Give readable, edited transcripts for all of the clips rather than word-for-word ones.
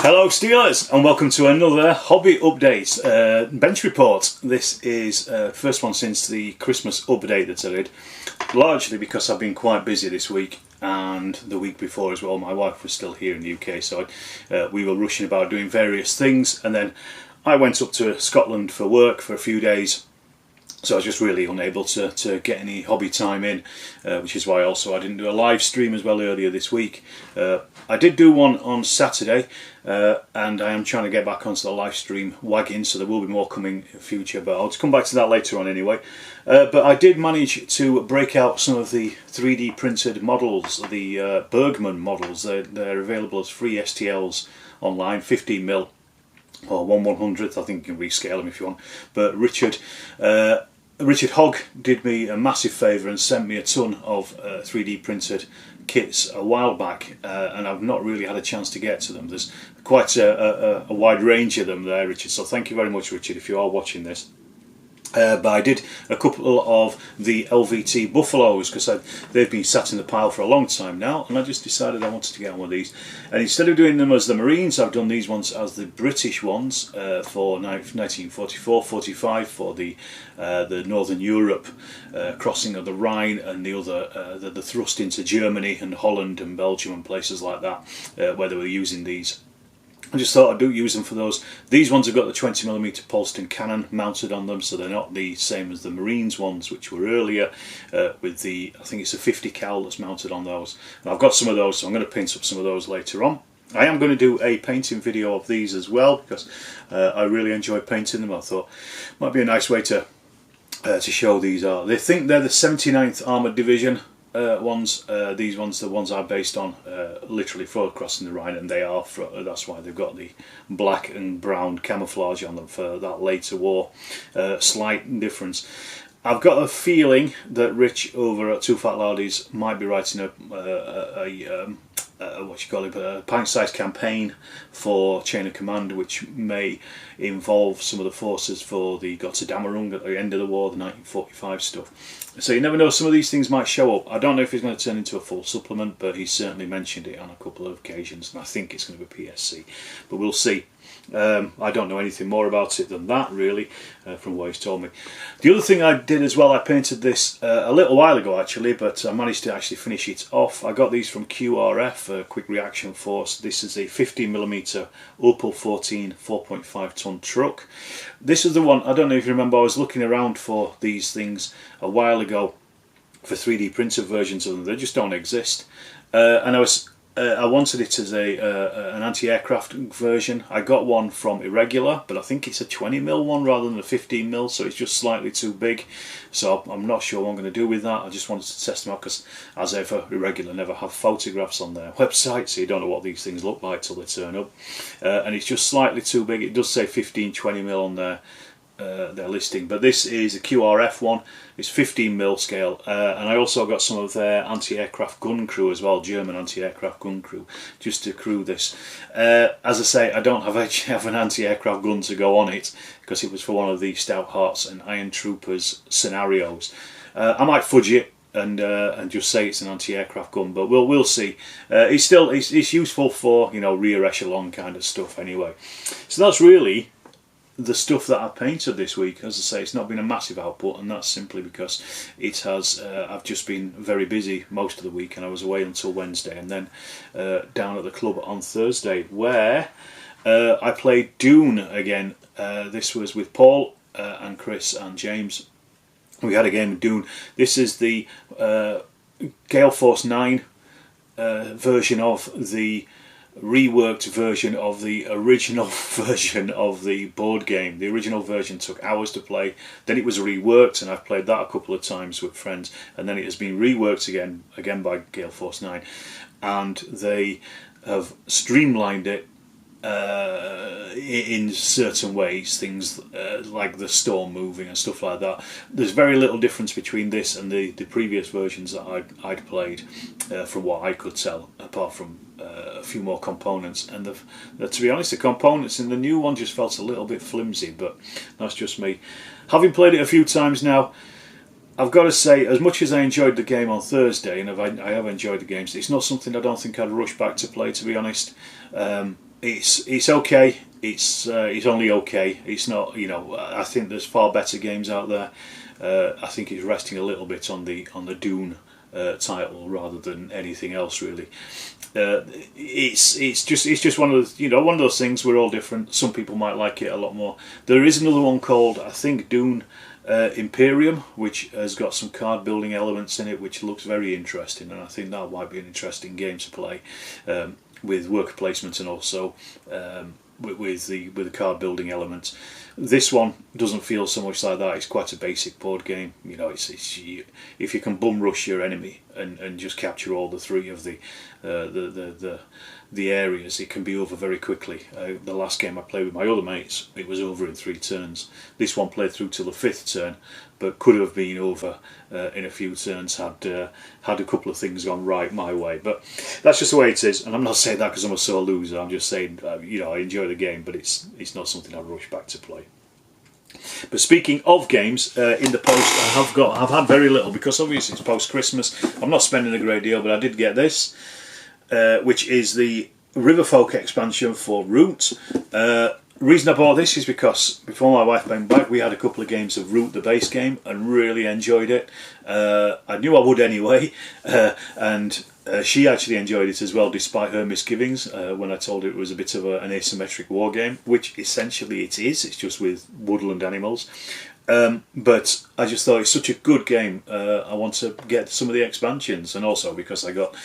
Hello Steelers, and welcome to another hobby update bench report. This is first one since the Christmas update that I did, largely because I've been quite busy this week and the week before as well. My wife was still here in the UK, so we were rushing about doing various things, and then I went up to Scotland for work for a few days. So I was just really unable to get any hobby time in, which is why also I didn't do a live stream as well earlier this week. I did do one on Saturday, and I am trying to get back onto the live stream wagon, so there will be more coming in the future, but I'll just come back to that later on anyway. But I did manage to break out some of the 3D printed models, the Bergman models. They're available as free STLs online, 15mm. Or 1/100th, I think you can rescale them if you want. But Richard Hogg did me a massive favour and sent me a ton of 3D printed kits a while back, and I've not really had a chance to get to them. There's quite a wide range of them there, Richard, so thank you very much, Richard, if you are watching this. But I did a couple of the LVT Buffaloes because they've been sat in the pile for a long time now, and I just decided I wanted to get on with these. And instead of doing them as the Marines, I've done these ones as the British ones for 1944-45 for the Northern Europe crossing of the Rhine, and the other the thrust into Germany and Holland and Belgium and places like that, where they were using these. I just thought I'd use them for those. These ones have got the 20mm Polston cannon mounted on them, so they're not the same as the Marines ones, which were earlier, with the, I think it's a 50 cal that's mounted on those. And I've got some of those, so I'm going to paint up some of those later on. I am going to do a painting video of these as well, because I really enjoy painting them. I thought it might be a nice way to show these are. They think they're the 79th Armoured Division ones. These ones, the ones are based on literally for crossing the Rhine, and they are. That's why they've got the black and brown camouflage on them for that later war. Slight difference. I've got a feeling that Rich over at Two Fat Loudies might be writing a pint-sized campaign for Chain of Command, which may involve some of the forces for the Gotterdammerung at the end of the war, the 1945 stuff. So you never know, some of these things might show up. I don't know if it's going to turn into a full supplement, but he's certainly mentioned it on a couple of occasions, and I think it's going to be PSC, but we'll see. I don't know anything more about it than that, really, from what he's told me. The other thing I did as well, I painted this a little while ago actually, but I managed to actually finish it off. I got these from QRF, Quick Reaction Force. This is a 15mm Opel 14 4.5 ton truck. This is the one, I don't know if you remember, I was looking around for these things a while ago for 3D printed versions of them. They just don't exist, and I wanted it as an anti-aircraft version. I got one from Irregular, but I think it's a 20mm one rather than a 15mm, so it's just slightly too big. So I'm not sure what I'm going to do with that. I just wanted to test them out because, as ever, Irregular never have photographs on their website, so you don't know what these things look like till they turn up. And it's just slightly too big. It does say 15-20mm on their listing, but this is a QRF one. It's 15mm scale, and I also got some of their anti-aircraft gun crew as well, German anti-aircraft gun crew, just to crew this. As I say, I don't have an anti-aircraft gun to go on it because it was for one of the Stout Hearts and Iron Troopers scenarios. I might fudge it and just say it's an anti-aircraft gun, but we'll see. It's useful for, you know, rear echelon kind of stuff anyway. So that's really the stuff that I painted this week. As I say, it's not been a massive output, and that's simply because it has. I've just been very busy most of the week, and I was away until Wednesday, and then down at the club on Thursday, where I played Dune again. This was with Paul and Chris and James. We had a game of Dune. This is the Gale Force 9 version of the reworked version of the original version of the board game. The original version took hours to play, then it was reworked, and I've played that a couple of times with friends, and then it has been reworked again by Gale Force 9, and they have streamlined it in certain ways, things like the storm moving and stuff like that. There's very little difference between this and the previous versions that I'd played, from what I could tell, apart from a few more components, and to be honest, the components in the new one just felt a little bit flimsy, but that's just me. Having played it a few times now, I've got to say, as much as I enjoyed the game on Thursday, and I have enjoyed the games, it's not something I don't think I'd rush back to play, to be honest. it's okay. It's only okay. It's not, you know. I think there's far better games out there. I think it's resting a little bit on the Dune title rather than anything else really. It's just one of those, you know, one of those things. We're all different. Some people might like it a lot more. There is another one called, I think, Dune Imperium, which has got some card building elements in it, which looks very interesting, and I think that might be an interesting game to play, with worker placement and also with the card building elements. This one doesn't feel so much like that. It's quite a basic board game. You know, it's if you can bum rush your enemy and just capture all the three of the areas, it can be over very quickly. The last game I played with my other mates, it was over in 3 turns. This one played through till the 5th turn, but could have been over in a few turns had a couple of things gone right my way. But that's just the way it is, and I'm not saying that because I'm a sore loser. I'm just saying, you know, I enjoy the game, but it's not something I rush back to play. But speaking of games, in the post I've had very little, because obviously it's post Christmas. I'm not spending a great deal, but I did get this, which is the Riverfolk expansion for Root. Reason I bought this is because before my wife came back, we had a couple of games of Root, the base game, and really enjoyed it. I knew I would anyway, and she actually enjoyed it as well, despite her misgivings when I told her it was a bit of an asymmetric war game, which essentially it is. It's just with woodland animals. But I just thought it's such a good game. I want to get some of the expansions, and also because I got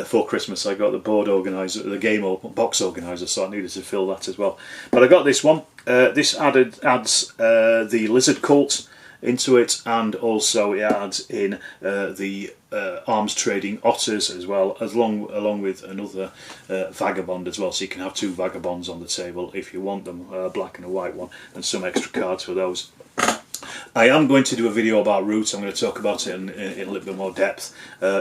for Christmas I got the board organizer, the game box organizer, so I needed to fill that as well. But I got this one. This adds the lizard cult into it, and also it adds in the arms trading otters as well, along with another vagabond as well. So you can have 2 vagabonds on the table if you want them, a black and a white one, and some extra cards for those. I am going to do a video about Root. I'm going to talk about it in a little bit more depth,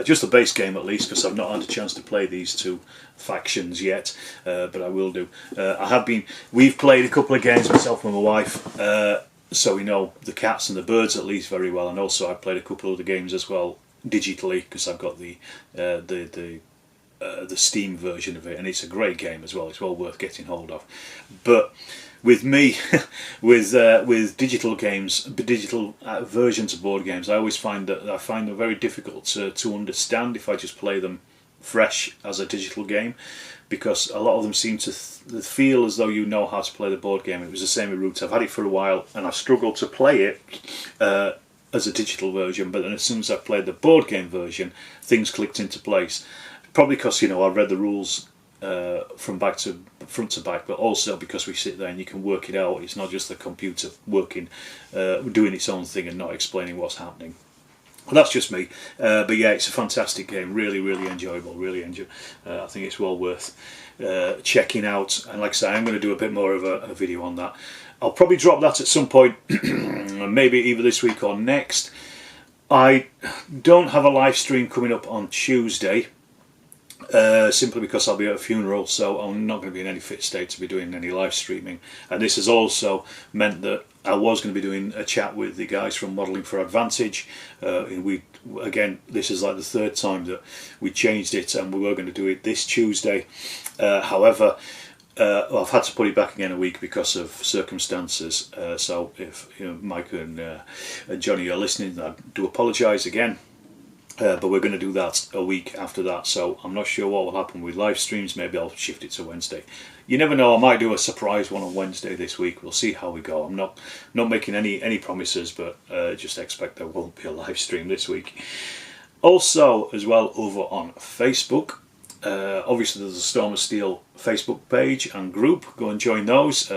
just the base game at least, because I've not had a chance to play these 2 factions yet, but I will do. We've played a couple of games myself and my wife, so we know the cats and the birds at least very well, and also I've played a couple of the games as well digitally, because I've got the Steam version of it, and it's a great game as well. It's well worth getting hold of. But with me, with digital games, digital versions of board games, I always find them very difficult to understand if I just play them fresh as a digital game, because a lot of them seem to feel as though you know how to play the board game. It was the same with Root. I've had it for a while, and I've struggled to play it as a digital version, but then as soon as I played the board game version, things clicked into place. Probably because, you know, I've read the rules from front to back, but also because we sit there and you can work it out. It's not just the computer working, doing its own thing and not explaining what's happening. Well, that's just me, but yeah, it's a fantastic game. Really, really enjoyable. Really enjoy. I think it's well worth checking out. And like I say, I'm going to do a bit more of a video on that. I'll probably drop that at some point, maybe either this week or next. I don't have a live stream coming up on Tuesday. Simply because I'll be at a funeral, so I'm not going to be in any fit state to be doing any live streaming. And this has also meant that I was going to be doing a chat with the guys from Modelling for Advantage. Again, this is like the 3rd time that we changed it, and we were going to do it this Tuesday. However, I've had to put it back again a week because of circumstances. So if Mike and Johnny are listening, I do apologise again. But we're going to do that a week after that, so I'm not sure what will happen with live streams. Maybe I'll shift it to Wednesday. You never know, I might do a surprise one on Wednesday this week. We'll see how we go. I'm not making any promises, but just expect there won't be a live stream this week. Also, as well, over on Facebook, obviously there's a Storm of Steel Facebook page and group. Go and join those.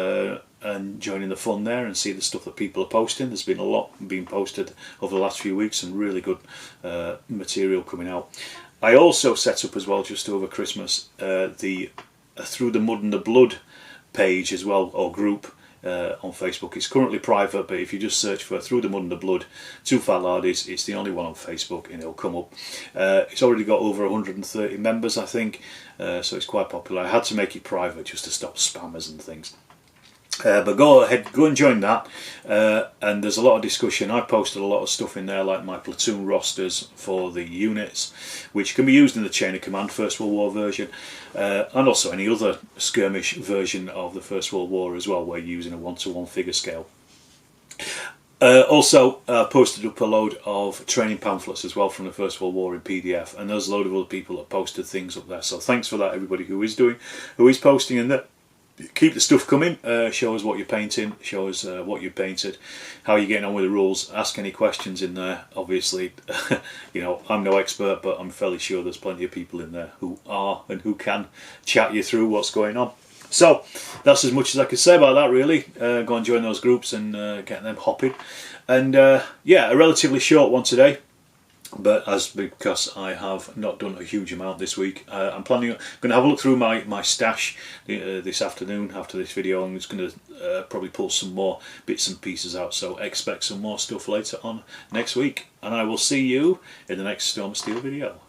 And join in the fun there and see the stuff that people are posting. There's been a lot being posted over the last few weeks, and really good material coming out. I also set up as well, just over Christmas, the Through the Mud and the Blood page as well, or group on Facebook. It's currently private, but if you just search for Through the Mud and the Blood, 2 Fat Lardies, it's the only one on Facebook, and it'll come up. It's already got over 130 members, I think, so it's quite popular. I had to make it private just to stop spammers and things. But go ahead, go and join that, and there's a lot of discussion. I posted a lot of stuff in there, like my platoon rosters for the units, which can be used in the Chain of Command First World War version, and also any other skirmish version of the First World War as well, where you're using a 1-to-1 figure scale. Also posted up a load of training pamphlets as well from the First World War in PDF, and there's a load of other people that posted things up there, so thanks for that, everybody who is posting in there. Keep the stuff coming. Show us what you're painting, show us what you've painted, how you're getting on with the rules, ask any questions in there. Obviously, you know, I'm no expert, but I'm fairly sure there's plenty of people in there who are and who can chat you through what's going on. So that's as much as I can say about that, really. Go and join those groups and get them hopping. And yeah, a relatively short one today, but because I have not done a huge amount this week, I'm going to have a look through my stash this afternoon after this video. I'm just going to probably pull some more bits and pieces out, so expect some more stuff later on next week, and I will see you in the next Storm of Steel video.